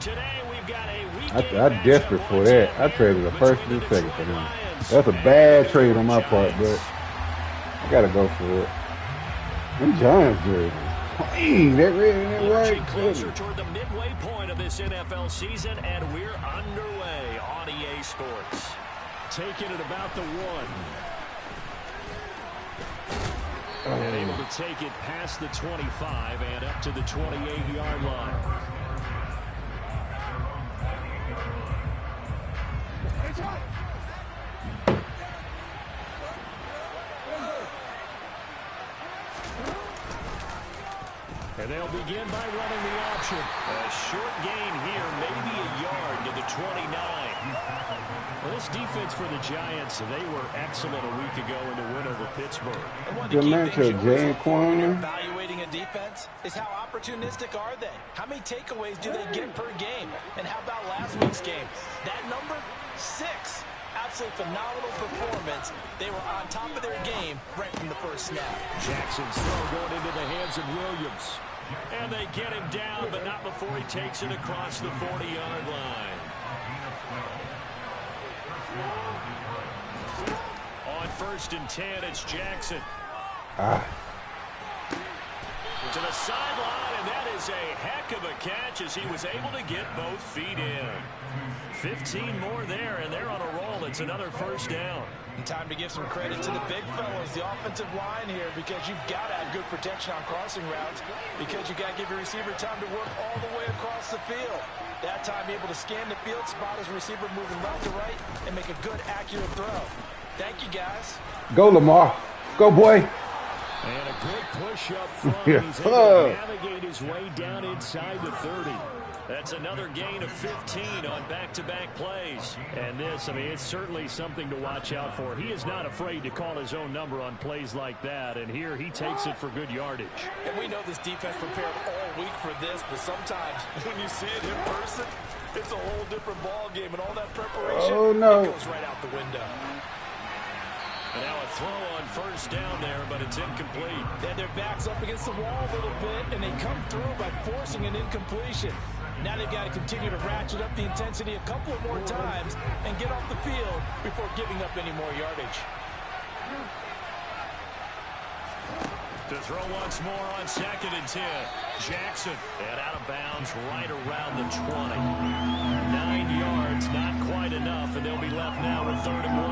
Today we've got a I desperate for that. I traded the first and the second for him. That's a bad trade on my part, but I gotta go for it. Them Giants jerseys. Clean. That red and that white. Closer toward the midway point of this NFL season, and we're underway on EA Sports. Taking it about the 1. And able to take it past the 25 and up to the 28-yard line. And they'll begin by running the option. A short gain here, maybe a yard to the 29. Well, this defense for the Giants, they were excellent a week ago in the win over Pittsburgh. And one of the key things you always look for when you're evaluating a defense is how opportunistic are they? How many takeaways do they get per game? And how about last week's game? That number, 6. Absolutely phenomenal performance. They were on top of their game right from the first snap. Jackson's throw going into the hands of Williams. And they get him down, but not before he takes it across the 40-yard line. On 1st and 10, it's Jackson. To the sideline, and that is a heck of a catch as he was able to get both feet in. 15 more there, and they're on a roll. It's another first down. And time to give some credit to the big fellas, the offensive line here, because you've got to have good protection on crossing routes, because you've got to give your receiver time to work all the way across the field. That time, be able to scan the field, spot his receiver moving left to right, and make a good, accurate throw. Thank you, guys. Go, Lamar. Go, boy. And a good push up front. He's able to navigate his way down inside the 30. That's another gain of 15 on back-to-back plays. And this, I mean, it's certainly something to watch out for. He is not afraid to call his own number on plays like that. And here he takes it for good yardage. And we know this defense prepared all week for this, but sometimes when you see it in person, it's a whole different ball game. And all that preparation, it goes right out the window. And now a throw on first down there, but it's incomplete. They had their backs up against the wall a little bit, and they come through by forcing an incompletion. Now they've got to continue to ratchet up the intensity a couple of more times and get off the field before giving up any more yardage. To throw once more on 2nd and 10. Jackson, and out of bounds right around the 20. 9 yards, not quite enough, and they'll be left now with 3rd and 1.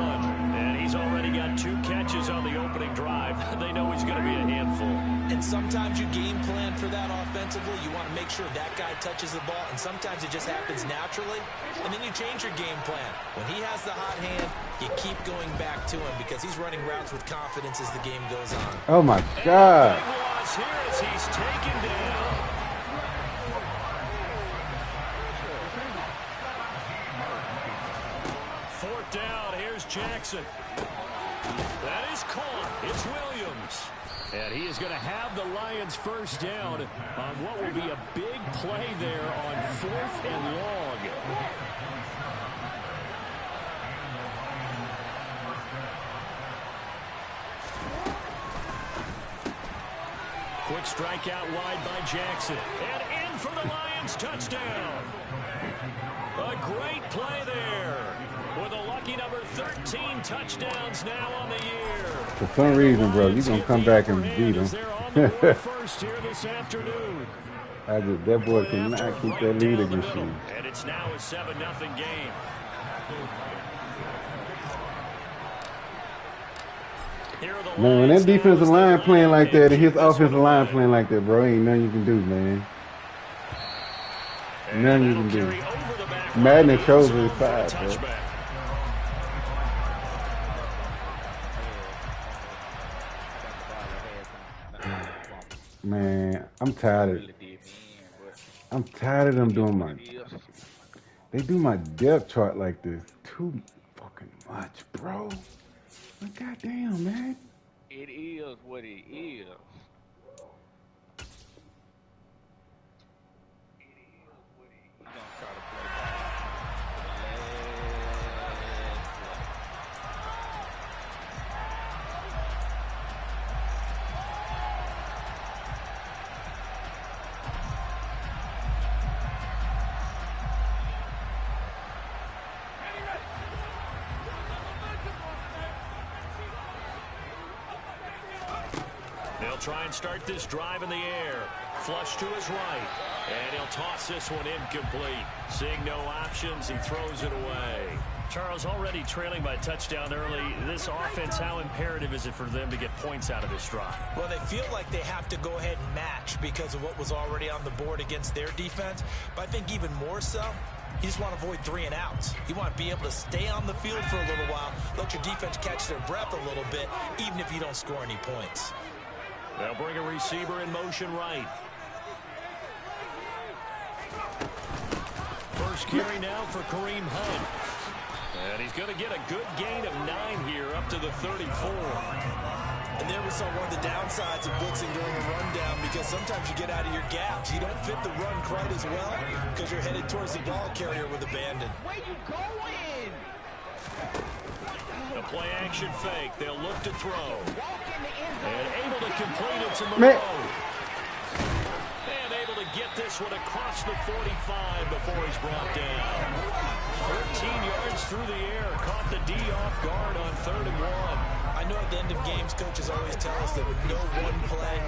And he's already got 2 catches on the opening drive. They know he's going to be a handful. And sometimes you game plan for that offensively. You want to make sure that guy touches the ball, and sometimes it just happens naturally. And then you change your game plan. When he has the hot hand, you keep going back to him because he's running routes with confidence as the game goes on. Oh, my God. Big loss here as he's taken down. Fourth down, here's Jackson. That is caught. It's Williams. And he is going to have the Lions first down on what will be a big play there on 4th and long. Quick strike out wide by Jackson. And in for the Lions touchdown. A great play there. With a lucky number 13 touchdowns now on the year. For some reason, bro, you're going to come back and beat him. First here this afternoon. That boy cannot keep that lead against you. And it's now a 7-0 game. Man, when that defensive line playing like that and his offensive line playing like that, bro, ain't nothing you can do, man. Nothing you can do. Madden shows his side, bro. Man, I'm tired of them doing they do my depth chart like this too fucking much, bro. Like, goddamn, man. It is what it is. They'll try and start this drive in the air. Flush to his right. And he'll toss this one incomplete. Seeing no options, he throws it away. Charles, already trailing by a touchdown early. This offense, how imperative is it for them to get points out of this drive? Well, they feel like they have to go ahead and match because of what was already on the board against their defense. But I think even more so, you just want to avoid 3 and outs. You want to be able to stay on the field for a little while, let your defense catch their breath a little bit, even if you don't score any points. They'll bring a receiver in motion right. First carry now for Kareem Hunt. And he's going to get a good gain of 9 here up to the 34. And there we saw one of the downsides of blitzing during a rundown because sometimes you get out of your gaps. You don't fit the run quite as well because you're headed towards the ball carrier with abandon. Where you going? The play action fake. They'll look to throw. And able to complete it to Man. Monroe. And able to get this one across the 45 before he's brought down. 14 yards through the air. Caught the D off guard on 3rd and 1. I know at the end of games, coaches always tell us that with no one play,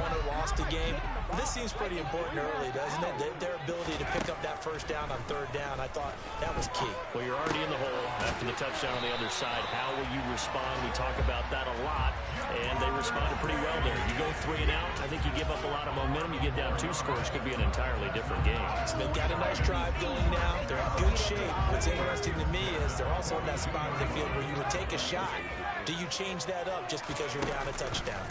won or lost a game. This seems pretty important early, doesn't it? Their ability to pick up that first down on 3rd down, I thought that was key. Well, you're already in the hole after the touchdown on the other side. How will you respond? We talk about that a lot, and they responded pretty well there. You go 3 and out, I think you give up a lot of momentum. You get down 2 scores, could be an entirely different game. So they've got a nice drive going now. They're in good shape. What's interesting to me is they're also in that spot in the field where you would take a shot. Do you change that up just because you're down a touchdown?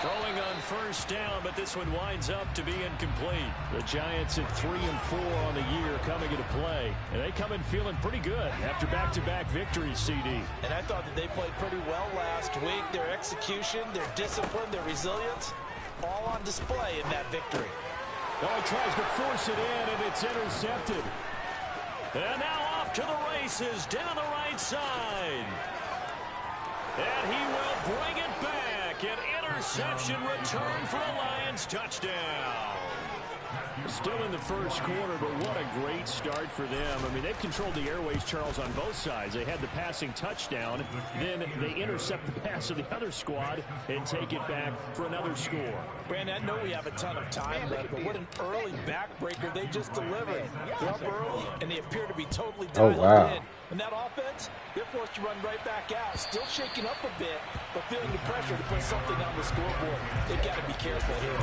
Throwing on 1st down, but this one winds up to be incomplete. The Giants at 3 and 4 on the year coming into play. And they come in feeling pretty good after back-to-back victories, CD. And I thought that they played pretty well last week. Their execution, their discipline, their resilience, all on display in that victory. Well, he tries to force it in, and it's intercepted. And now off to the races, down the right side. And he will bring it back. An interception return for a Lions touchdown. Still in the first quarter, but what a great start for them. I mean, they've controlled the airways, Charles, on both sides. They had the passing touchdown, then they intercept the pass of the other squad and take it back for another score. Brandon, I know we have a ton of time left, but what an early backbreaker they just delivered. They're up early, and they appear to be totally dialed in. And that offense, they're forced to run right back out. Still shaking up a bit, but feeling the pressure to put something on the scoreboard. They've got to be careful here.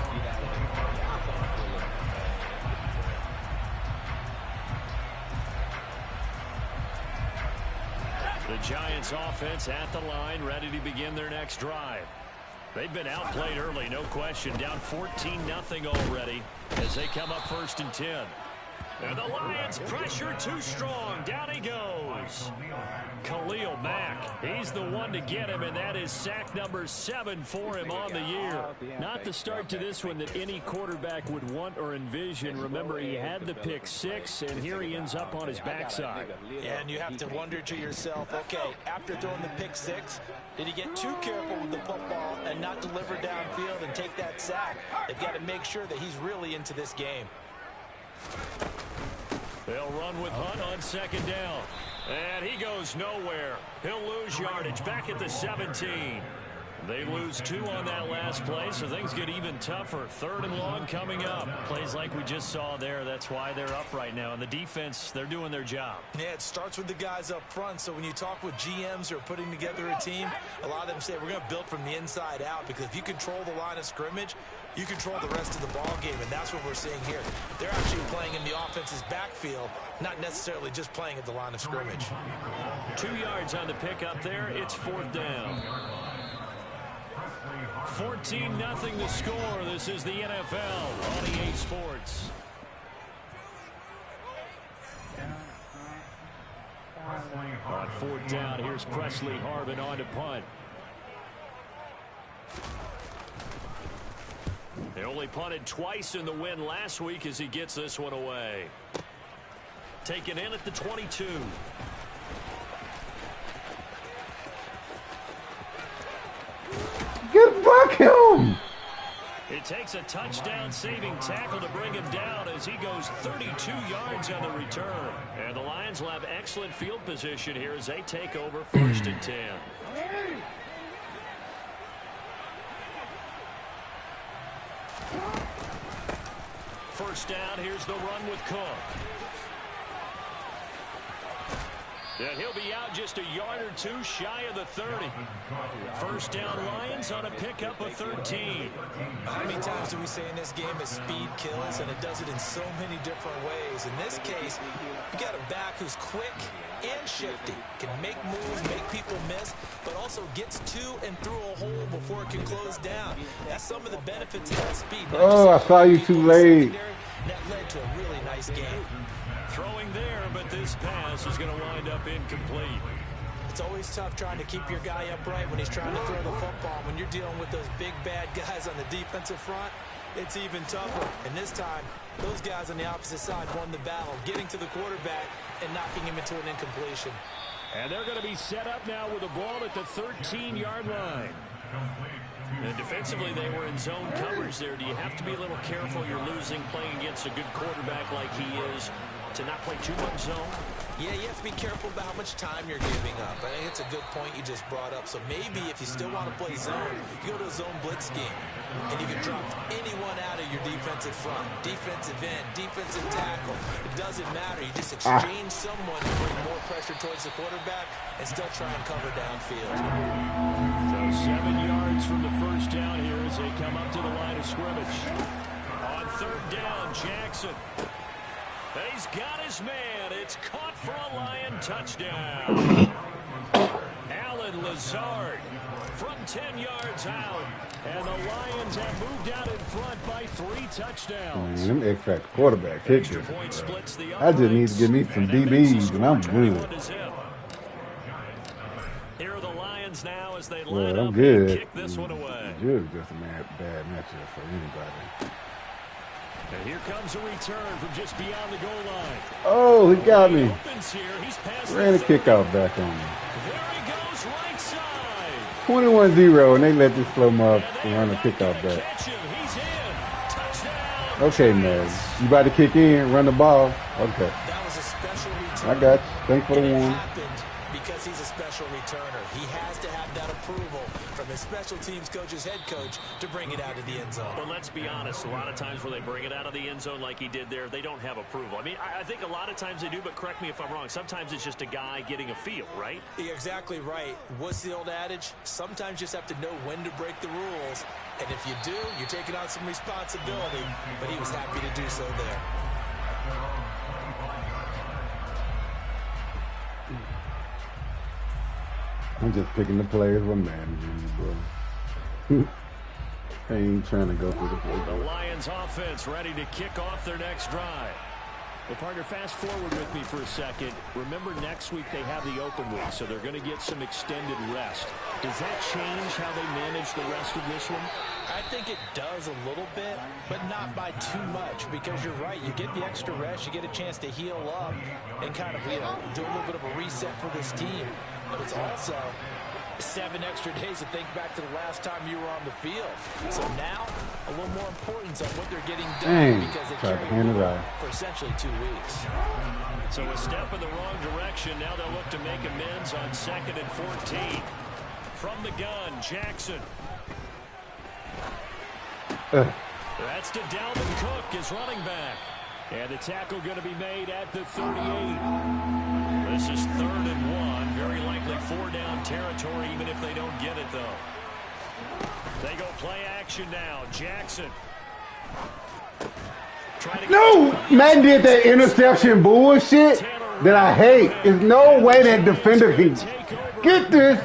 The Giants offense at the line, ready to begin their next drive. They've been outplayed early, no question. Down 14-0 already as they come up 1st and 10. And the Lions pressure too strong. Down he goes. Khalil Mack. He's the one to get him, and that is sack number 7 for him on the year. Not the start to this one that any quarterback would want or envision. Remember, he had the pick 6, and here he ends up on his backside. And you have to wonder to yourself, okay, after throwing the pick 6, did he get too careful with the football and not deliver downfield and take that sack? They've got to make sure that he's really into this game. They'll run with Hunt on 2nd down. And he goes nowhere. He'll lose yardage back at the 17. They lose 2 on that last play, so things get even tougher. 3rd and long coming up. Plays like we just saw there. That's why they're up right now. And the defense, they're doing their job. Yeah, it starts with the guys up front. So when you talk with GMs who are putting together a team, a lot of them say we're going to build from the inside out, because if you control the line of scrimmage, you control the rest of the ball game, and that's what we're seeing here. They're actually playing in the offense's backfield, not necessarily just playing at the line of scrimmage. 2 yards on the pickup there. It's 4th down. 14-0 the score. This is the NFL on EA Sports. On 4th down, here's Presley Harvin on to punt. They only punted twice in the win last week as he gets this one away. Taken in at the 22. Get back him! It takes a touchdown-saving tackle to bring him down as he goes 32 yards on the return. And the Lions will have excellent field position here as they take over 1st and 10. First down, here's the run with Cook. And he'll be out just a yard or two shy of the 30. First down Lions on a pickup of 13. How many times do we say in this game that speed kills, and it does it in so many different ways? In this case, you got a back who's quick and shifty, can make moves, make people miss, but also gets to and through a hole before it can close down. That's some of the benefits of that speed. Oh, I saw you too late. That led to a really nice game. Throwing there, but this pass is going to wind up incomplete. It's always tough trying to keep your guy upright when he's trying to throw the football. When you're dealing with those big, bad guys on the defensive front, it's even tougher. And this time, those guys on the opposite side won the battle, getting to the quarterback and knocking him into an incompletion. And they're going to be set up now with the ball at the 13-yard line. And defensively, they were in zone coverage there. Do you have to be a little careful? You're losing playing against a good quarterback like he is to not play too much zone? Yeah, you have to be careful about how much time you're giving up. I think it's a good point you just brought up. So maybe if you still want to play zone, you go to a zone blitz scheme. And you can drop anyone out of your defensive front. Defensive end, defensive tackle. It doesn't matter. You just exchange someone to bring more pressure towards the quarterback and still try and cover downfield. So 7 yards from the first down here as they come up to the line of scrimmage. On third down, Jackson. He's got his man. It's caught for a Lion touchdown. Allen Lazard from 10 yards out. And the Lions have moved out in front by 3 touchdowns. Them X-Factor quarterback kicked it. I just need to get me some DBs, and I'm good. Here are the Lions now as they line I'm up good. and kick this one away. Good, just a bad matchup for anybody. And here comes a return from just beyond the goal line. Oh, he got me. He's Ran a kickoff back on me. There he goes, right side. 21-0, and they let this slow mob run a kickoff back. Catch him. He's in. Touchdown. Okay, man. You about to kick in, run the ball? Okay. That was a special return. I got you. Thanks for the It one. happened because he's a special returner. He has to have that approval from his special teams coach's head coach to bring it out of the end zone. Well, let's be honest. A lot of times when they bring it out of the end zone like he did there, they don't have approval. I mean, I think a lot of times they do, but correct me if I'm wrong. Sometimes it's just a guy getting a feel, right? You're exactly right. What's the old adage? Sometimes you just have to know when to break the rules. And if you do, you're taking on some responsibility. But he was happy to do so there. I'm just picking the players with managing, bro. I ain't trying to go through the play. The Lions offense ready to kick off their next drive. Well, partner, fast forward with me for a second. Remember, next week they have the open week, so they're going to get some extended rest. Does that change how they manage the rest of this one? I think it does a little bit, but not by too much, because you're right. You get the extra rest, you get a chance to heal up and kind of, do a little bit of a reset for this team. But it's also 7 extra days to think back to the last time you were on the field. So now, a little more importance on what they're getting done because they carry it for essentially 2 weeks. So a step in the wrong direction. Now they'll look to make amends on 2nd and 14. From the gun, Jackson. That's to Dalvin Cook, his running back. And the tackle going to be made at the 38. This is 3rd and 1. Very likely 4-down territory, even if they don't get it, though. They go play action now. Jackson. No! Madden did that interception bullshit that I hate. There's no way that defender can get this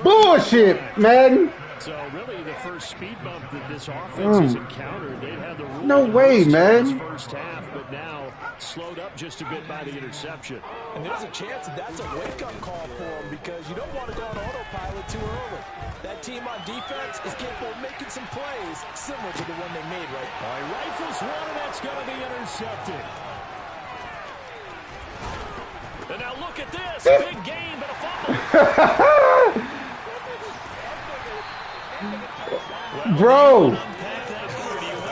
bullshit, Madden. So really the first speed bump that this offense has encountered, they've had the rule. No way, man. First half, but now slowed up just a bit by the interception. And there's a chance that that's a wake-up call for them because you don't want to go on autopilot too early. That team on defense is capable of making some plays similar to the one they made right now. All right, rifles one, and that's going to be intercepted. And now look at this. Big game, but a fumble. Bro,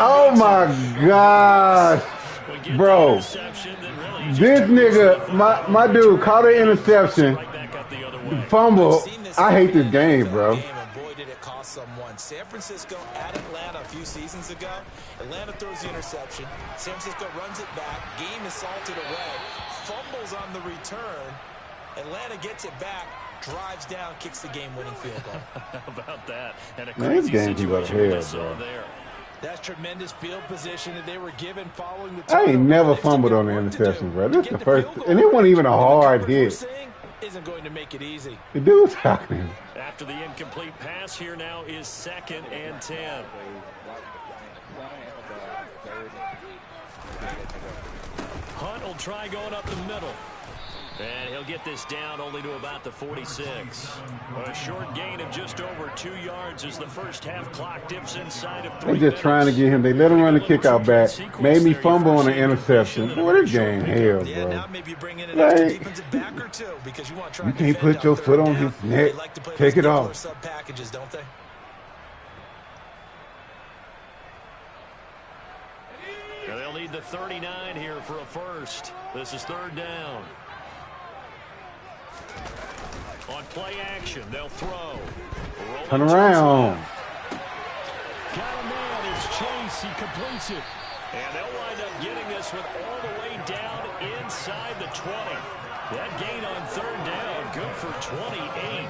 Oh my gosh, bro! This nigga, my dude caught an interception, fumble. I hate this game, bro. Boy, did it cost someone. San Francisco at Atlanta a few seasons ago. Atlanta throws the interception. San Francisco runs it back. Game is salted away. Fumbles on the return. Atlanta gets it back. Drives down, kicks the game-winning field goal. How about that? And a Man, this crazy game keep up situation hell, bro. there. That's tremendous field position that they were given following the I ain't turnover. never They still fumbled got on the work to interception, do bro. to This get the the first, field goal and it wasn't even a range. hard The coverage we're hit. seeing isn't going to make it easy. The dude's talking. After the incomplete pass, here now is 2nd and 10. Hunt will try going up the middle. And he'll get this down only to about the 46. A short gain of just over 2 yards as the first half clock dips inside of 3 They're just trying to get him. They let him run the kick out back. Made me fumble on an interception. Boy, this game hell, Yeah, bro. now maybe bring in an extra Like, defensive back or two because you want to try you to can't defend put your on foot third on down. his neck. They like to play Take those it nickel or off. sub packages, don't they? And they'll need the 39 here for a first. This is 3rd down. On play action, they'll throw. Turn around. Got a man, it's Chase. He completes it. And they'll wind up getting this one all the way down inside the 20. That gain on 3rd down, good for 28.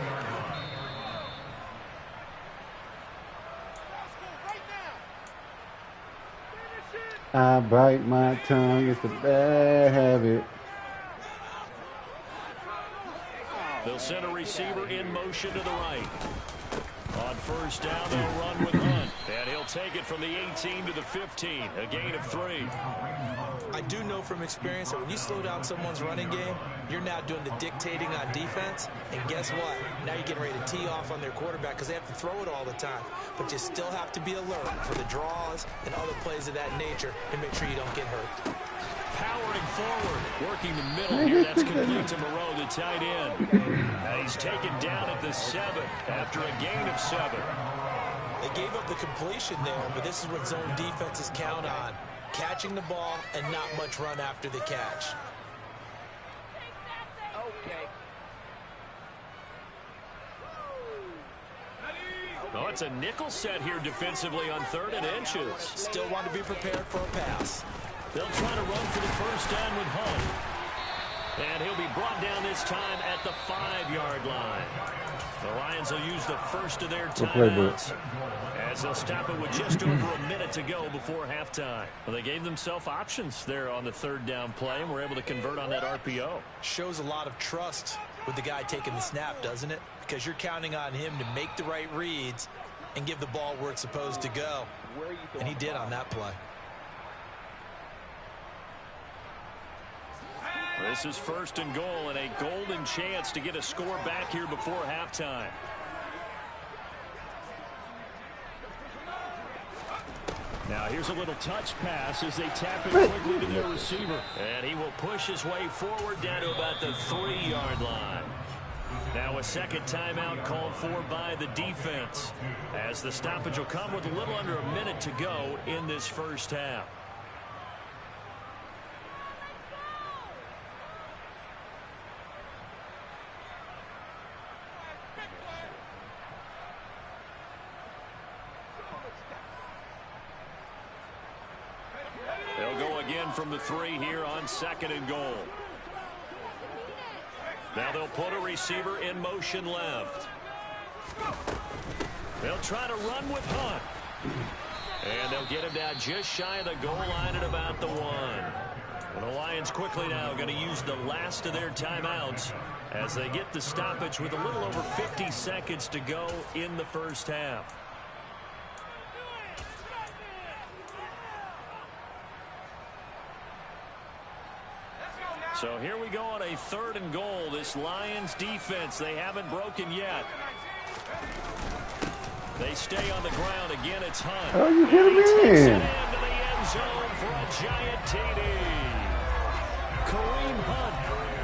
I bite my tongue. It's a bad habit. They'll send a receiver in motion to the right. On 1st down, they'll run with Hunt. And he'll take it from the 18 to the 15. A gain of 3. I do know from experience that when you slow down someone's running game, you're now doing the dictating on defense. And guess what? Now you're getting ready to tee off on their quarterback because they have to throw it all the time. But you still have to be alert for the draws and other plays of that nature and make sure you don't get hurt. Powering forward, working the middle here. That's complete to Moreau, the tight end. He's taken down at the 7 after a gain of 7. They gave up the completion there, but this is what zone defenses count on. Catching the ball and not much run after the catch. Okay. Oh, it's a nickel set here defensively on 3rd and inches. Still want to be prepared for a pass. They'll try to run for the 1st down with Hunt. And he'll be brought down this time at the 5-yard line. The Lions will use the first of their timeouts as they'll stop it with just over a minute to go before halftime. Well, they gave themselves options there on the 3rd down play and were able to convert on that RPO. Shows a lot of trust with the guy taking the snap, doesn't it? Because you're counting on him to make the right reads and give the ball where it's supposed to go. And he did on that play. This is 1st and goal and a golden chance to get a score back here before halftime. Now here's a little touch pass as they tap it quickly to their receiver. And he will push his way forward down to about the 3-yard line. Now a second timeout called for by the defense as the stoppage will come with a little under a minute to go in this first half. They'll go again from the 3 here on 2nd and goal. Now they'll put a receiver in motion left. They'll try to run with Hunt. And they'll get him down just shy of the goal line at about the 1. And the Lions quickly now going to use the last of their timeouts as they get the stoppage with a little over 50 seconds to go in the first half. So here we go on a 3rd and goal. This Lions defense, they haven't broken yet. They stay on the ground. Again, it's Hunt. Oh, you hit him Takes it in. into the end zone for a giant TD. Kareem Hunt,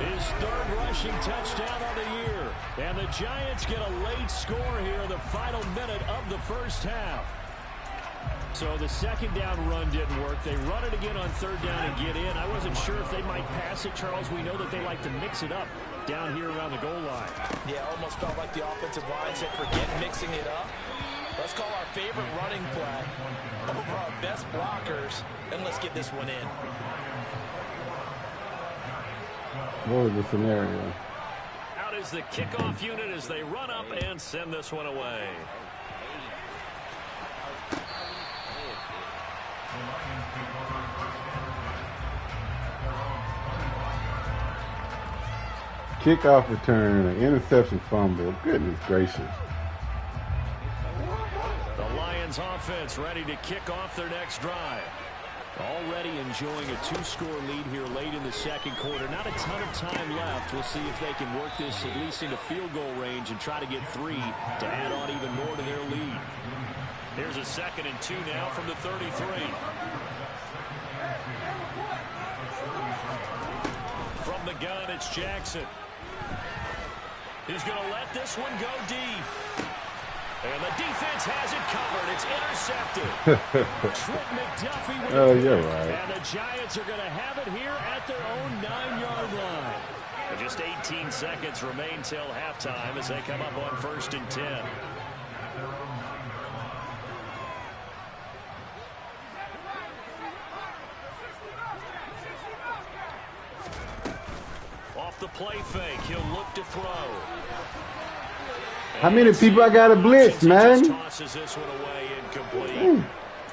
his 3rd rushing touchdown of the year. And the Giants get a late score here in the final minute of the first half. So the second down run didn't work. They run it again on third down and get in. I wasn't sure if they might pass it, Charles. We know that they like to mix it up down here around the goal line. Yeah, almost felt like the offensive line said, forget mixing it up. Let's call our favorite running play over our best blockers, and let's get this one in. What was the scenario? Out is the kickoff unit as they run up and send this one away. Kickoff return, an interception fumble. Goodness gracious. The Lions offense ready to kick off their next drive. Already enjoying a 2-score lead here late in the second quarter. Not a ton of time left. We'll see if they can work this at least into field goal range and try to get 3 to add on even more to their lead. Here's a 2nd and 2 now from the 33. From the gun, it's Jackson. He's going to let this one go deep. And the defense has it covered. It's intercepted. Trent McDuffie with Oh, you're right. And the Giants are going to have it here at their own 9-yard line. And just 18 seconds remain till halftime as they come up on 1st and 10. Off the play fake, he'll look to throw. How many people I got to blitz, man? Tosses this one away, incomplete.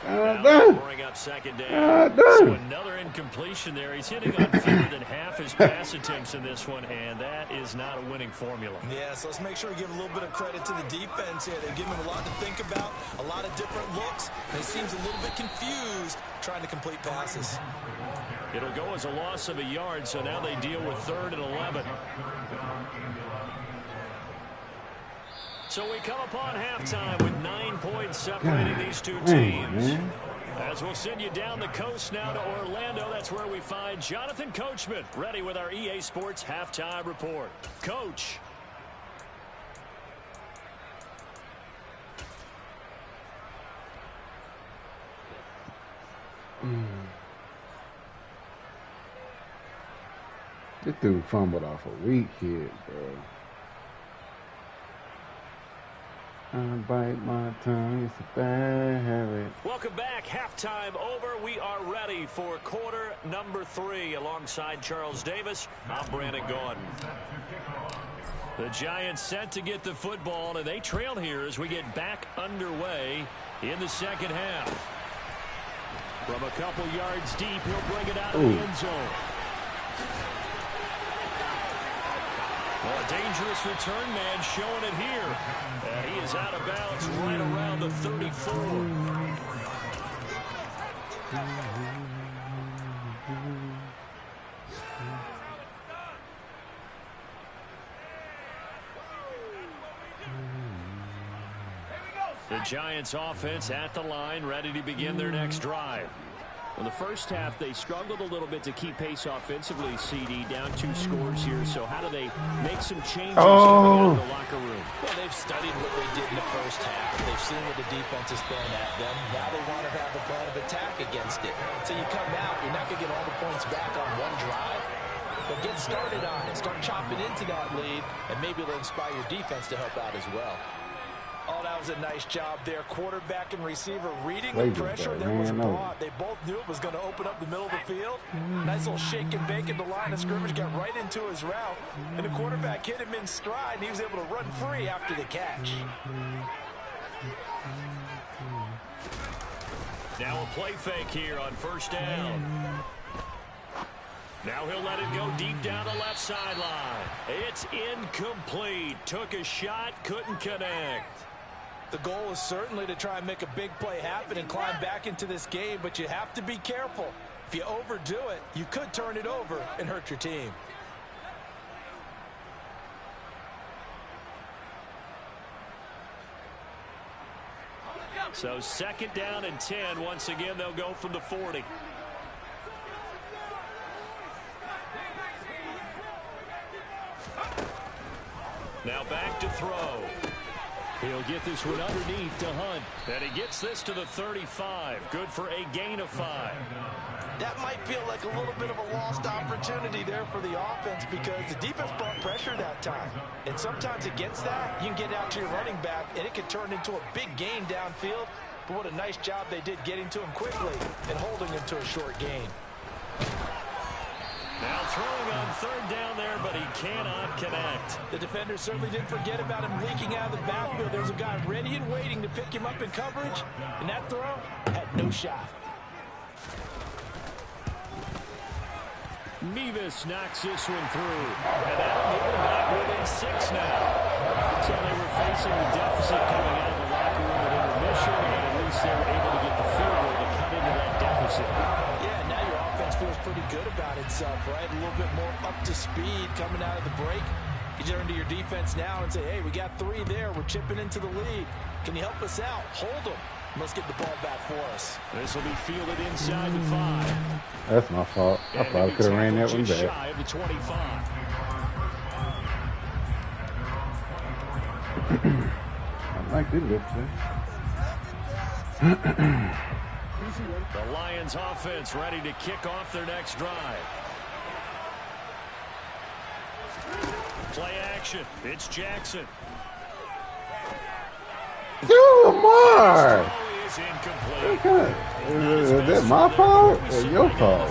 Bring up 2nd down. So another incompletion there. He's hitting on fewer than half his pass attempts in this one, and that is not a winning formula. Yeah, so let's make sure we give a little bit of credit to the defense here. They've given him a lot to think about, a lot of different looks, and he seems a little bit confused trying to complete passes. It'll go as a loss of a yard, so now they deal with 3rd and 11. So we come upon halftime with 9 points separating these two teams. As we'll send you down the coast now to Orlando, that's where we find Jonathan Coachman ready with our EA Sports Halftime Report. Coach. This dude fumbled off a weak hit, bro. I bite my tongue, it's a bad habit. Welcome back. Halftime over. We are ready for quarter number 3. Alongside Charles Davis, I'm Brandon Gaudin. The Giants set to get the football, and they trail here as we get back underway in the second half. From a couple yards deep, he'll bring it out of the end zone. Well, a dangerous return man showing it here. And he is out of bounds right around the 34. The Giants offense at the line, ready to begin their next drive. In the first half, they struggled a little bit to keep pace offensively, CD, down 2 scores here. So how do they make some changes in the locker room? Well, they've studied what they did in the first half. They've seen what the defense is throwing at them. Now they want to have a plan of attack against it. So you come out, you're not going to get all the points back on one drive. But get started on it. Start chopping into that lead, and maybe it'll inspire your defense to help out as well. Oh, that was a nice job there. Quarterback and receiver reading the pressure that was brought. They both knew it was going to open up the middle of the field. Nice little shake and bake at the line of scrimmage. Got right into his route. And the quarterback hit him in stride, and he was able to run free after the catch. Now a play fake here on 1st down. Now he'll let it go deep down the left sideline. It's incomplete. Took a shot, couldn't connect. The goal is certainly to try and make a big play happen and climb back into this game, but you have to be careful. If you overdo it, you could turn it over and hurt your team. So 2nd down and 10. Once again, they'll go from the 40. Now back to throw. He'll get this one underneath to Hunt. And he gets this to the 35. Good for a gain of 5. That might feel like a little bit of a lost opportunity there for the offense because the defense brought pressure that time. And sometimes against that, you can get out to your running back, and it can turn into a big gain downfield. But what a nice job they did getting to him quickly and holding him to a short gain. Now throwing on third down there, but he cannot connect. The defender certainly didn't forget about him leaking out of the backfield. There's a guy ready and waiting to pick him up in coverage, and that throw had no shot. Mevis knocks this one through. And that'll move it back within 6 now. So they were facing the deficit coming out of the locker room at intermission, and at least they were able to get the field goal to cut into that deficit. Yeah, now your offense feels pretty good about itself, right? A little bit more up to speed coming out of the break. You turn to your defense now and say, hey, we got 3 there. We're chipping into the lead. Can you help us out? Hold them. Let's get the ball back for us. This will be fielded inside the 5. That's my fault. I probably could have ran that one back. Shy of the 25. I like this lift, The Lions offense ready to kick off their next drive. Play action. It's Jackson. Lamar! Is incomplete. Is that my fault or your fault?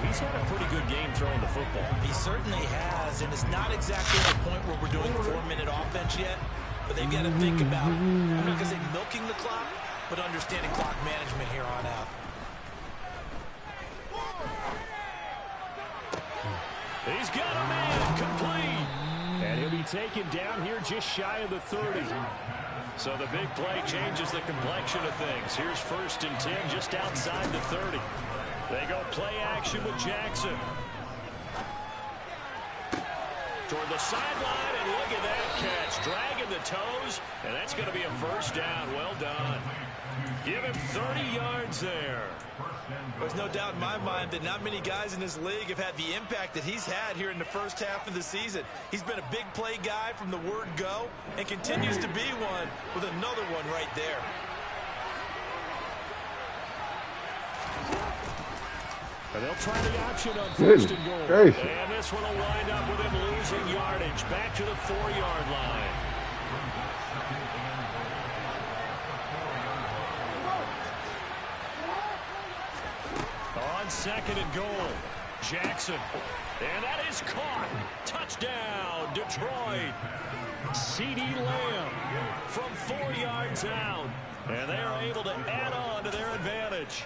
He's had a pretty good game throwing the football. He certainly has, and it's not exactly the point where we're doing 4-minute offense yet, but they've got to think about, I'm not going to say milking the clock, but understanding clock management here on out. He's got a man complete. And he'll be taken down here just shy of the 30. So the big play changes the complexion of things. Here's 1st and 10 just outside the 30. They go play action with Jackson. Toward the sideline, and look at that catch. Dragging the toes, and that's going to be a 1st down. Well done. Give him 30 yards there. There's no doubt in my mind that not many guys in this league have had the impact that he's had here in the first half of the season. He's been a big play guy from the word go and continues to be one with another one right there. And they'll try the option on 1st and goal. And this one will wind up with him losing yardage back to the 4-yard line. On 2nd and goal, Jackson. And that is caught. Touchdown, Detroit. CeeDee Lamb from 4 yards out. And they are able to add on to their advantage.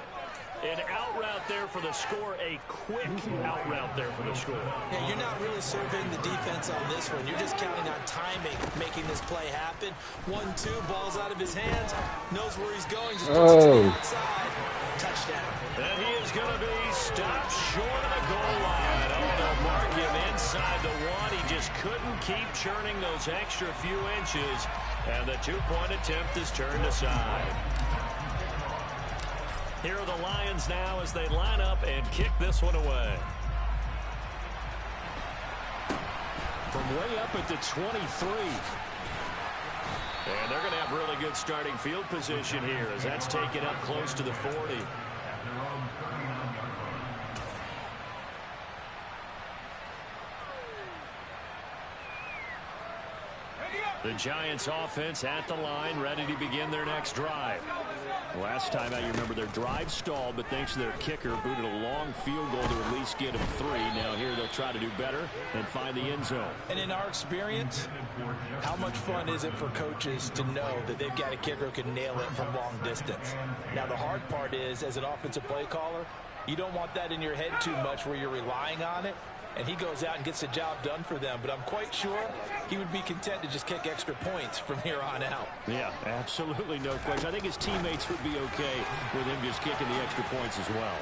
An out route there for the score, a quick out route there for the score. Yeah, you're not really surveying the defense on this one. You're just counting on timing, making this play happen. 1-2, ball's out of his hands, knows where he's going, just puts it to the outside. Touchdown. And he is going to be stopped short of the goal line. Oh, they'll mark him inside the 1. He just couldn't keep churning those extra few inches. And the 2-point attempt is turned aside. Here are the Lions now as they line up and kick this one away. From way up at the 23. And they're going to have really good starting field position here as that's taken up close to the 40. The Giants offense at the line, ready to begin their next drive. Last time out, you remember their drive stalled, but thanks to their kicker, booted a long field goal to at least get them 3. Now here they'll try to do better and find the end zone. And in our experience, how much fun is it for coaches to know that they've got a kicker who can nail it from long distance? Now the hard part is, as an offensive play caller, you don't want that in your head too much where you're relying on it. And he goes out and gets the job done for them. But I'm quite sure he would be content to just kick extra points from here on out. Yeah, absolutely no question. I think his teammates would be okay with him just kicking the extra points as well.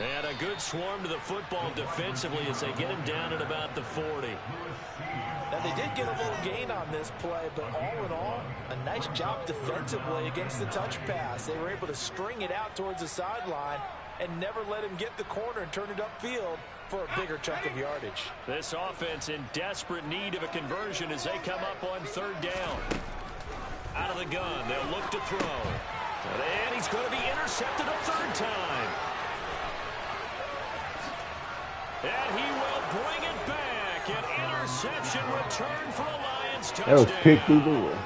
And a good swarm to the football defensively as they get him down at about the 40. Now, they did get a little gain on this play, but all in all, a nice job defensively against the touch pass. They were able to string it out towards the sideline and never let him get the corner and turn it upfield for a bigger chunk of yardage. This offense in desperate need of a conversion as they come up on 3rd down. Out of the gun, they'll look to throw. And he's going to be intercepted a third time. And he will bring it back. An interception return for a Lions touchdown. That was picked through the door.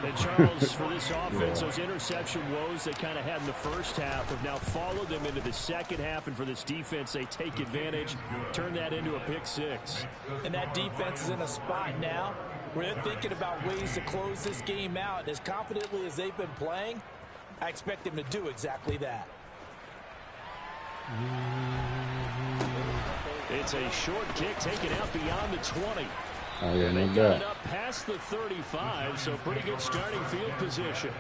And Charles, for this offense, those interception woes they kind of had in the first half have now followed them into the second half. And for this defense, they take advantage, turn that into a pick six. And that defense is in a spot now where they're thinking about ways to close this game out. As confidently as they've been playing, I expect them to do exactly that. It's a short kick taken out beyond the 20. Oh, yeah, They no got doubt. it up past the 35, so pretty good starting field position.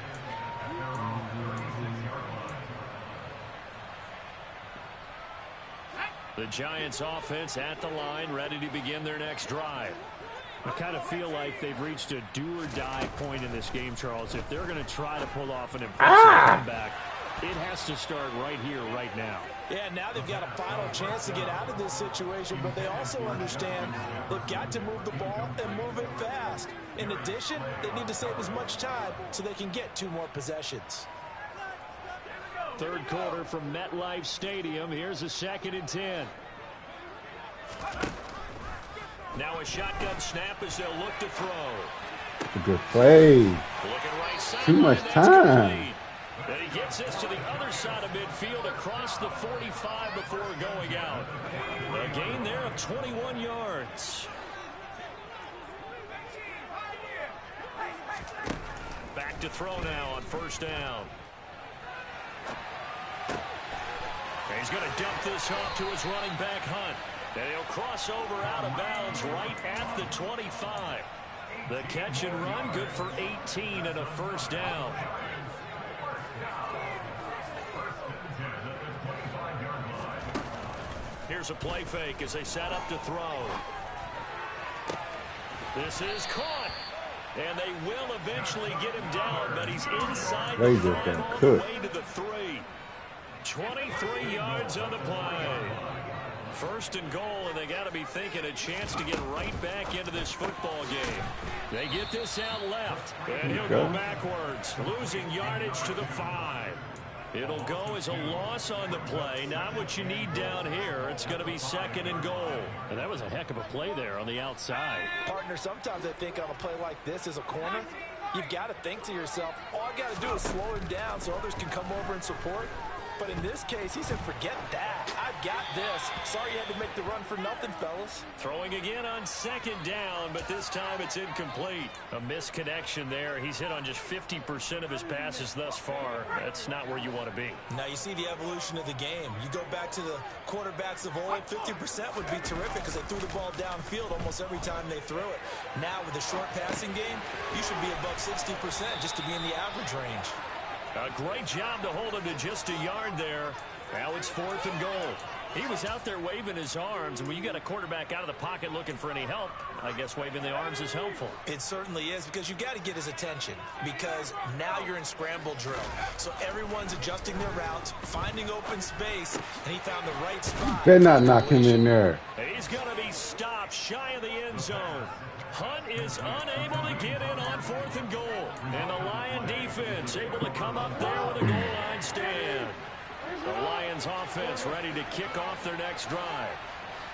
The Giants offense at the line, ready to begin their next drive. I kind of feel like they've reached a do-or-die point in this game, Charles. If they're going to try to pull off an impressive comeback, it has to start right here, right now. Yeah, now they've got a final chance to get out of this situation, but they also understand they've got to move the ball and move it fast. In addition, they need to save as much time so they can get 2 more possessions. Third quarter from MetLife Stadium. Here's a 2nd and 10. Now a shotgun snap as they'll look to throw. It's a good play. Looking right side. Too much time. And he gets this to the other side of midfield across the 45 before going out. A gain there of 21 yards. Back to throw now on first down. And he's going to dump this off to his running back, Hunt. And he'll cross over out of bounds right at the 25. The catch and run good for 18 and a first down. Here's a play fake as they set up to throw. This is caught. And they will eventually get him down, but he's inside the 5 all the way to the 3. 23 yards on the play. First and goal, and they got to be thinking a chance to get right back into this football game. They get this out left, and he'll go backwards, losing yardage to the 5. It'll go as a loss on the play. Not what you need down here. It's going to be 2nd and goal. And that was a heck of a play there on the outside. Partner, sometimes I think on a play like this as a corner, you've got to think to yourself, all I got to do is slow him down so others can come over and support. But in this case, he said, forget that. I've got this. Sorry you had to make the run for nothing, fellas. Throwing again on 2nd down, but this time it's incomplete. A misconnection there. He's hit on just 50% of his passes thus far. That's not where you want to be. Now you see the evolution of the game. You go back to the quarterbacks of old, 50% would be terrific because they threw the ball downfield almost every time they threw it. Now with the short passing game, you should be above 60% just to be in the average range. A great job to hold him to just a yard there. Now it's 4th and goal. He was out there waving his arms, and when you got a quarterback out of the pocket looking for any help, I guess waving the arms is helpful. It certainly is, because you've got to get his attention, because now you're in scramble drill. So everyone's adjusting their routes, finding open space, and he found the right spot. Better not knock him in there. He's going to be stopped shy of the end zone. Hunt is unable to get in on 4th and goal. And the Lion defense able to come up there with a goal line stand. The Lions offense ready to kick off their next drive.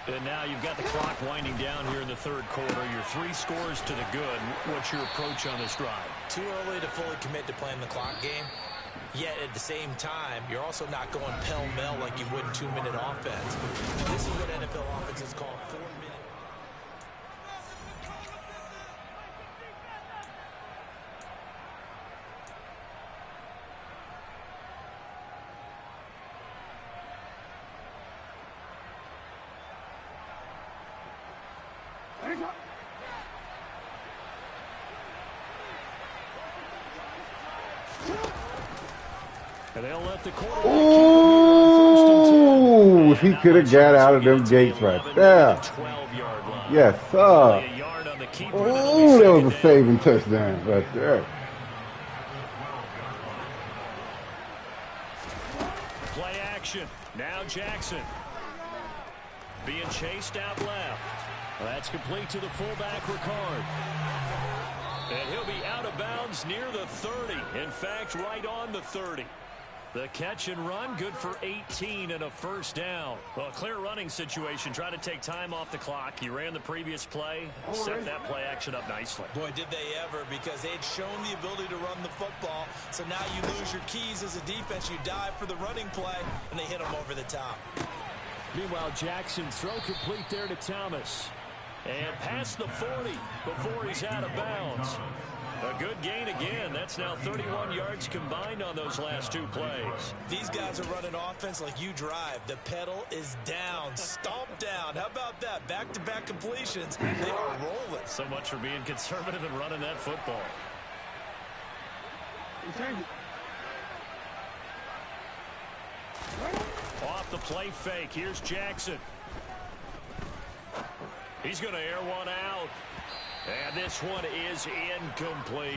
And now you've got the clock winding down here in the 3rd quarter. Your 3 scores to the good. What's your approach on this drive? Too early to fully commit to playing the clock game. Yet at the same time, you're also not going pell-mell like you would in 2-minute offense. This is what NFL offenses call 4-minute. And they'll let the quarterback Ooh, if he could have got out of them gates right there. Yes, sir. Ooh, that was a saving touchdown right there. Play action. Now Jackson. Being chased out left. That's complete to the fullback, Ricard. And he'll be out of bounds near the 30. In fact, right on the 30. The catch and run, good for 18 and a first down. Well, a clear running situation. Try to take time off the clock. He ran the previous play, set that play action up nicely. Boy, did they ever, because they'd shown the ability to run the football. So now you lose your keys as a defense. You dive for the running play, and they hit them over the top. Meanwhile, Jackson throw complete there to Thomas. And past the 40 before he's out of bounds. A good gain again. That's now 31 yards combined on those last two plays. These guys are running offense like you drive. The pedal is down, stomped down. How about that? Back-to-back completions. They are rolling. So much for being conservative and running that football. Off the play fake. Here's Jackson. He's going to air one out. And this one is incomplete.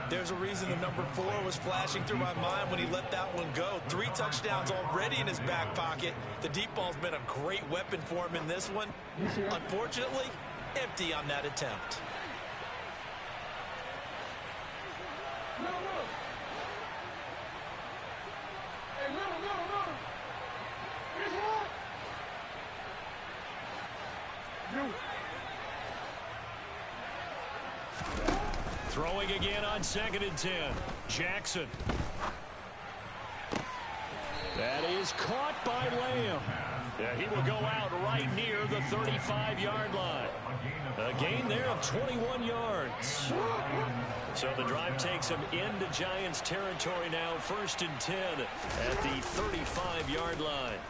There's a reason the number 4 was flashing through my mind when he let that one go. 3 touchdowns already in his back pocket. The deep ball's been a great weapon for him in this one. Unfortunately, empty on that attempt. Throwing again on 2nd and 10. Jackson. That is caught by Lamb. Yeah, he will go out right near the 35-yard line. A gain there of 21 yards. So the drive takes him into Giants territory now. 1st and 10 at the 35-yard line.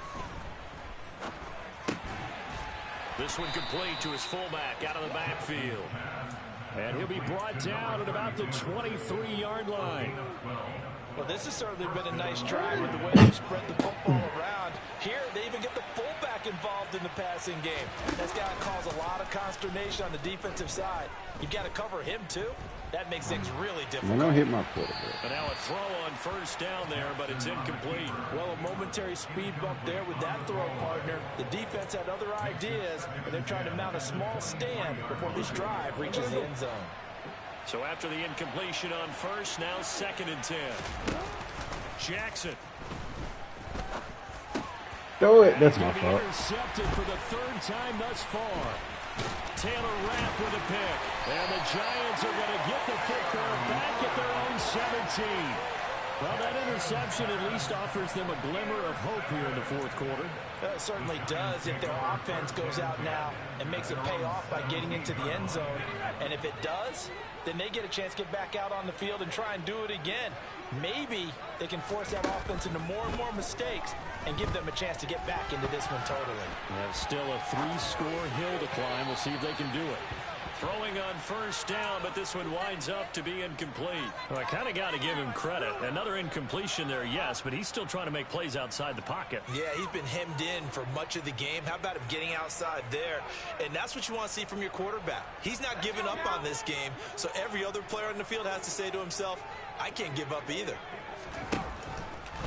This one complete to his fullback out of the backfield. And he'll be brought down at about the 23-yard line. Well, this has certainly been a nice drive with the way they've spread the football around. Here, they even get the fullback involved in the passing game. That's got to cause a lot of consternation on the defensive side. You've got to cover him, too. That makes things really difficult. Don't hit my quarterback. And now a throw on 1st down there, but it's incomplete. Well, a momentary speed bump there with that throw, partner. The defense had other ideas, and they're trying to mount a small stand before this drive reaches the end zone. So after the incompletion on 1st, now 2nd and 10. Jackson. Throw it. That's my fault. Intercepted for the 3rd time thus far. Taylor Rapp with a pick. And the Giants are going to get the football back at their own 17. Well, that interception at least offers them a glimmer of hope here in the 4th quarter. It certainly does if their offense goes out now and makes it pay off by getting into the end zone. And if it does, then they get a chance to get back out on the field and try and do it again. Maybe they can force that offense into more and more mistakes and give them a chance to get back into this one totally. Still a 3-score hill to climb. We'll see if they can do it. Throwing on 1st down, but this one winds up to be incomplete. Well, I kind of got to give him credit. Another incompletion there, yes, but he's still trying to make plays outside the pocket. Yeah, he's been hemmed in for much of the game. How about him getting outside there? And that's what you want to see from your quarterback. He's not giving up on this game, so every other player on the field has to say to himself, I can't give up either.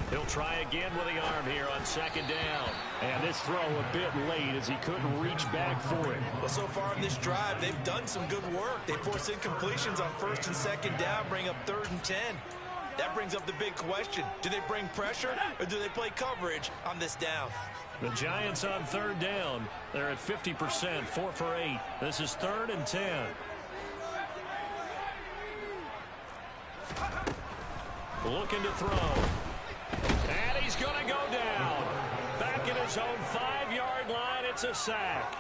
He'll try again with the arm here on 2nd down. And this throw a bit late as he couldn't reach back for it. Well, so far in this drive, they've done some good work. They forced incompletions on 1st and 2nd down, bring up 3rd and 10. That brings up the big question. Do they bring pressure or do they play coverage on this down? The Giants on 3rd down. They're at 50%, 4 for 8. This is 3rd and 10. Looking to throw. And he's going to go down. Back at his own 5-yard line, it's a sack.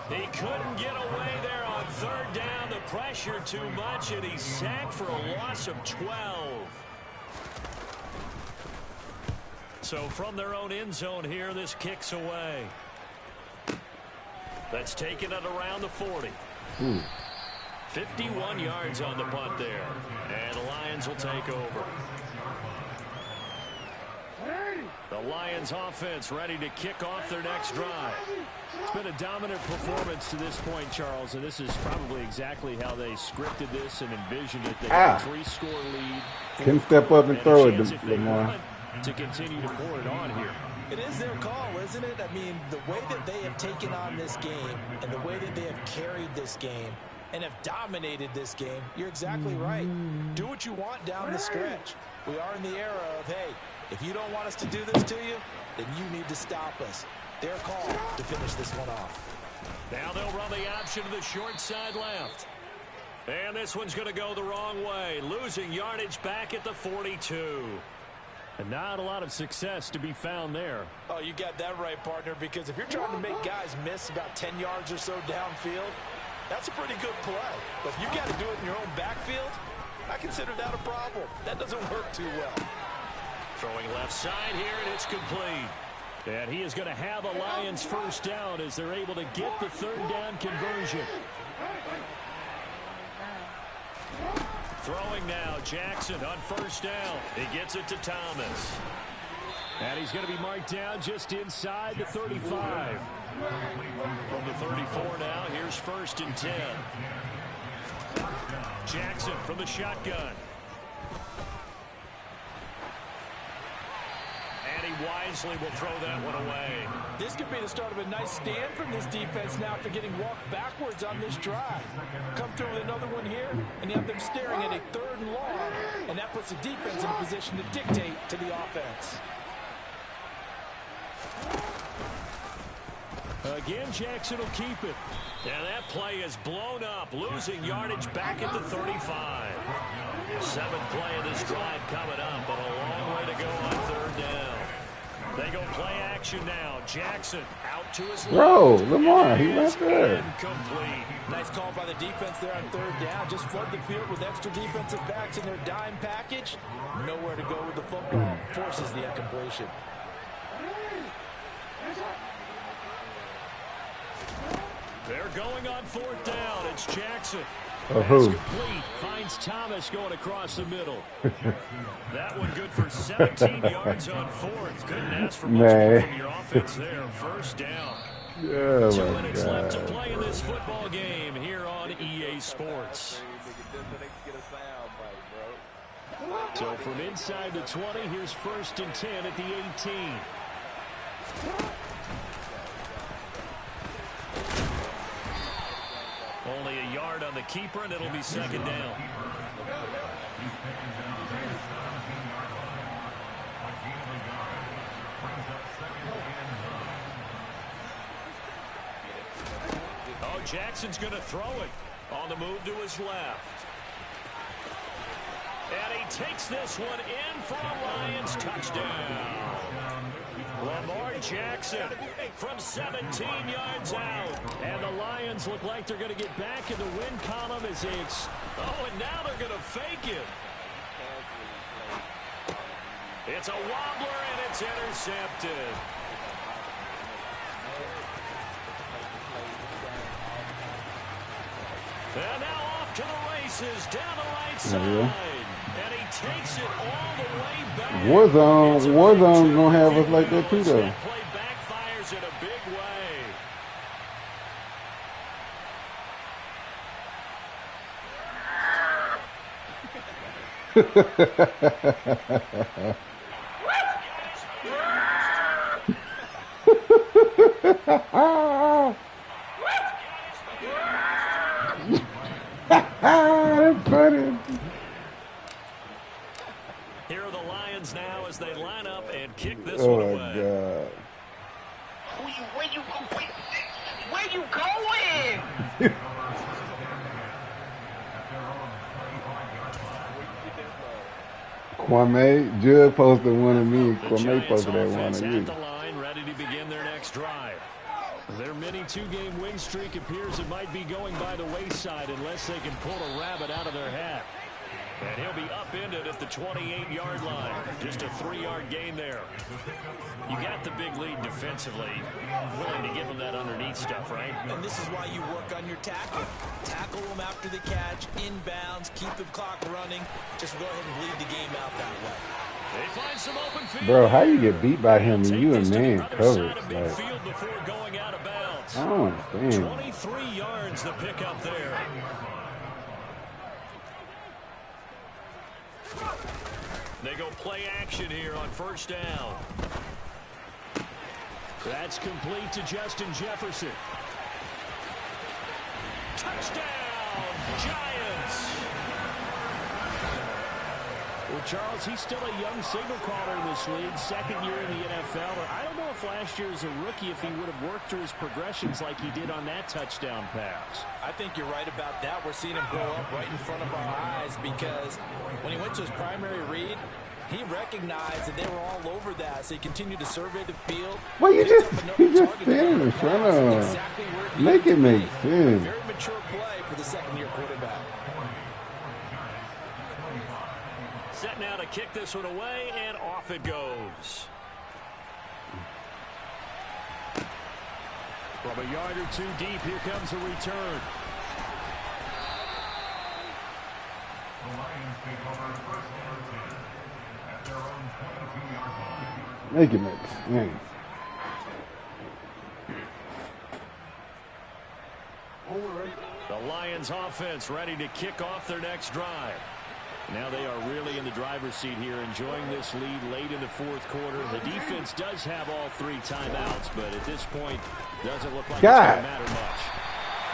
He couldn't get away there on 3rd down. The pressure too much, and he's sacked for a loss of 12. So from their own end zone here, this kicks away. That's taken it around the 40. 51 yards on the punt there. And the Lions will take over. The Lions offense ready to kick off their next drive. It's been a dominant performance to this point, Charles, and this is probably exactly how they scripted this and envisioned it. They got a 3-score lead. Can step up and throw it, Lamar. To continue to pour it on here. It is their call, isn't it? I mean, the way that they have taken on this game and the way that they have carried this game, and have dominated this game. You're exactly right. Do what you want down the stretch. We are in the era of, hey, if you don't want us to do this to you, then you need to stop us. Their call to finish this one off. Now they'll run the option to the short side left. And this one's going to go the wrong way, losing yardage back at the 42. And not a lot of success to be found there. Oh, you got that right, partner, because if you're trying to make guys miss about 10 yards or so downfield, that's a pretty good play. But if you got to do it in your own backfield, I consider that a problem. That doesn't work too well. Throwing left side here, and it's complete. And he is going to have a Lions first down as they're able to get the third down conversion. Throwing now, Jackson on first down. He gets it to Thomas. And he's going to be marked down just inside the 35. From the 34 now, here's 1st and 10. Jackson from the shotgun. And he wisely will throw that one away. This could be the start of a nice stand from this defense now after getting walked backwards on this drive. Come through with another one here, and you have them staring at a 3rd and long, and that puts the defense in a position to dictate to the offense. Again, Jackson will keep it. And that play is blown up, losing yardage back at the 35. 7th play of this drive coming up, but a long way to go on 3rd down. They go play action now. Jackson out to his left. Bro, Lamar, he went there. Incomplete. Nice call by the defense there on 3rd down. Just flood the field with extra defensive backs in their dime package. Nowhere to go with the football. Forces the incompletion. They're going on 4th down. It's Jackson. Who? Complete. Finds Thomas going across the middle. That one good for 17 yards on 4th. Couldn't ask for much more from your offense there. 1st down. Oh 2 my minutes left to God. play in this football game here on EA Sports. So from inside the 20, here's 1st and 10 at the 18. Only a yard on the keeper, and it'll be 2nd down. Oh, Jackson's going to throw it on the move to his left. And he takes this one in for a Lions touchdown. Lamar Jackson from 17 yards out. And the Lions look like they're going to get back in the win column as they... Oh, and now they're going to fake it. It's a wobbler, and it's intercepted. And now off to the races down the right side. And he takes it all the way back. Warzone gonna have us like that too, though. That play backfires in a big way. That's funny. Here are the Lions now as they line up and kick this Oh one my away. God. Where you going? Kwame, Judd posted one of me. The Kwame Giants posted that one offense of at you. the line, ready to begin their next drive. Their mini 2-game win streak appears it might be going by the wayside unless they can pull a rabbit out of their hat. And he'll be upended at the 28-yard line. Just a 3-yard gain there. You got the big lead defensively. Willing to give them that underneath stuff, right? And this is why you work on your tackle. Tackle them after the catch, inbounds, keep the clock running. Just go ahead and bleed the game out that way. They find some open field. Bro, how you get beat by him and Take you a this to the man other coverage? side of Like, midfield before going out of bounds. I don't understand. 23 yards the pickup there. They go play action here on 1st down. That's complete to Justin Jefferson. Touchdown! Giants. Well, Charles, he's still a young signal caller in this league, second year in the NFL. I don't know if last year as a rookie, if he would have worked through his progressions like he did on that touchdown pass. I think you're right about that. We're seeing him grow up right in front of our eyes because when he went to his primary read, he recognized that they were all over that, so he continued to survey the field. Well, you just finished trying to make it make sense. Very mature play for the second-year quarterback. Set now to kick this one away, and off it goes. From a yard or two deep, here comes a return. The Lions take over first and 10 at their own 22-yard line. Make it make sense. The Lions offense ready to kick off their next drive. Now they are really in the driver's seat here, enjoying this lead late in the fourth quarter. The defense does have all three timeouts, but at this point, doesn't look like it's going to matter much.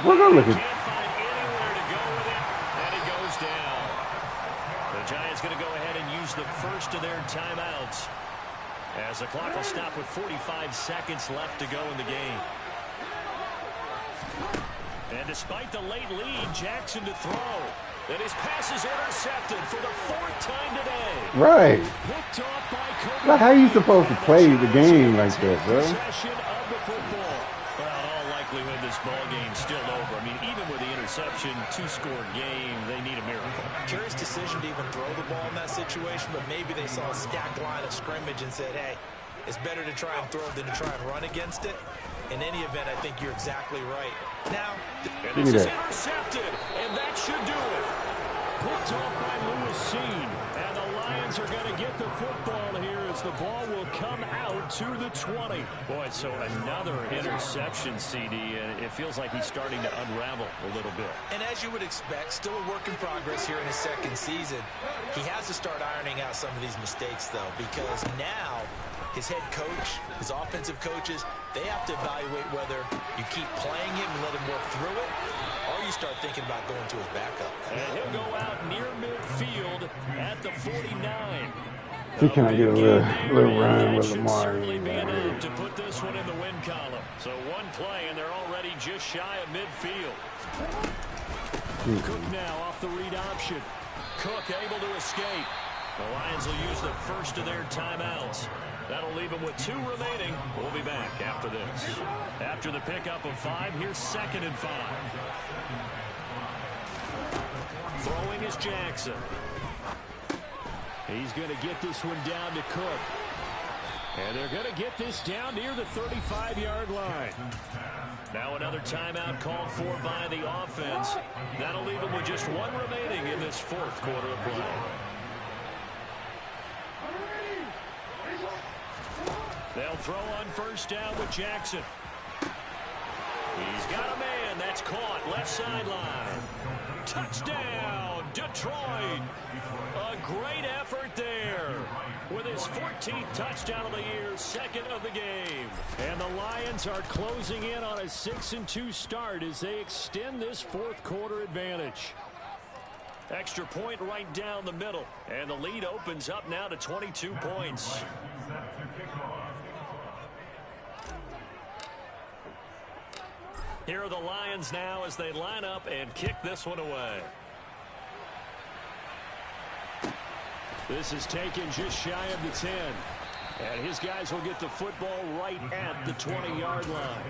We're going to look at. Can't find anywhere to go with it, and it goes down. The Giants going to go ahead and use the first of their timeouts, as the clock will stop with 45 seconds left to go in the game. And despite the late lead, Jackson to throw. And his pass is intercepted for the fourth time today. Right. Picked off by Kobe. Like, how are you supposed to play the game like that, bro? Possession of the football. Well, in all likelihood, this ball game's still over. I mean, even with the interception, two-score game, they need a miracle. Curious decision to even throw the ball in that situation, but maybe they saw a stacked line of scrimmage and said, hey, it's better to try and throw than to try and run against it. In any event, I think you're exactly right. Now, and this is intercepted, and that should do it. Picked off by Lewis Cine, and the Lions are going to get the football here as the ball will come out to the 20. Boy, so another interception, CD, and it feels like he's starting to unravel a little bit. And as you would expect, still a work in progress here in his second season. He has to start ironing out some of these mistakes, though, because now his head coach, his offensive coaches, they have to evaluate whether you keep playing him and let him work through it, or you start thinking about going to his backup. And he'll go out near midfield at the 49. See, can I get a little run with Lamar? Certainly be enough to put this one in the win column. So one play, and they're already just shy of midfield. Cook now off the read option. Cook able to escape. The Lions will use the first of their timeouts. That'll leave them with 2 remaining. We'll be back after this. After the pickup of 5, here's 2nd and 5. Throwing is Jackson. He's going to get this one down to Cook. And they're going to get this down near the 35-yard line. Now another timeout called for by the offense. That'll leave them with just 1 remaining in this fourth quarter of play. They'll throw on first down with Jackson. He's got a man. That's caught. Left sideline. Touchdown, Detroit. A great effort there. With his 14th touchdown of the year, 2nd of the game. And the Lions are closing in on a 6-2 start as they extend this fourth quarter advantage. Extra point right down the middle. And the lead opens up now to 22 points. Here are the Lions now as they line up and kick this one away. This is taken just shy of the 10. And his guys will get the football right at the 20-yard line.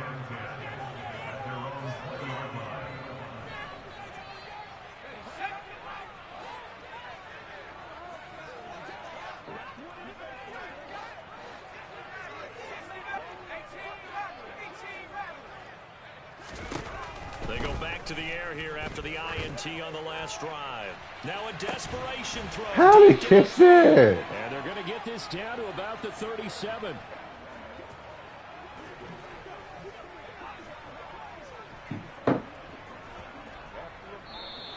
They go back to the air here after the INT on the last drive. Now a desperation throw. How did he catch that? And they're going to get this down to about the 37.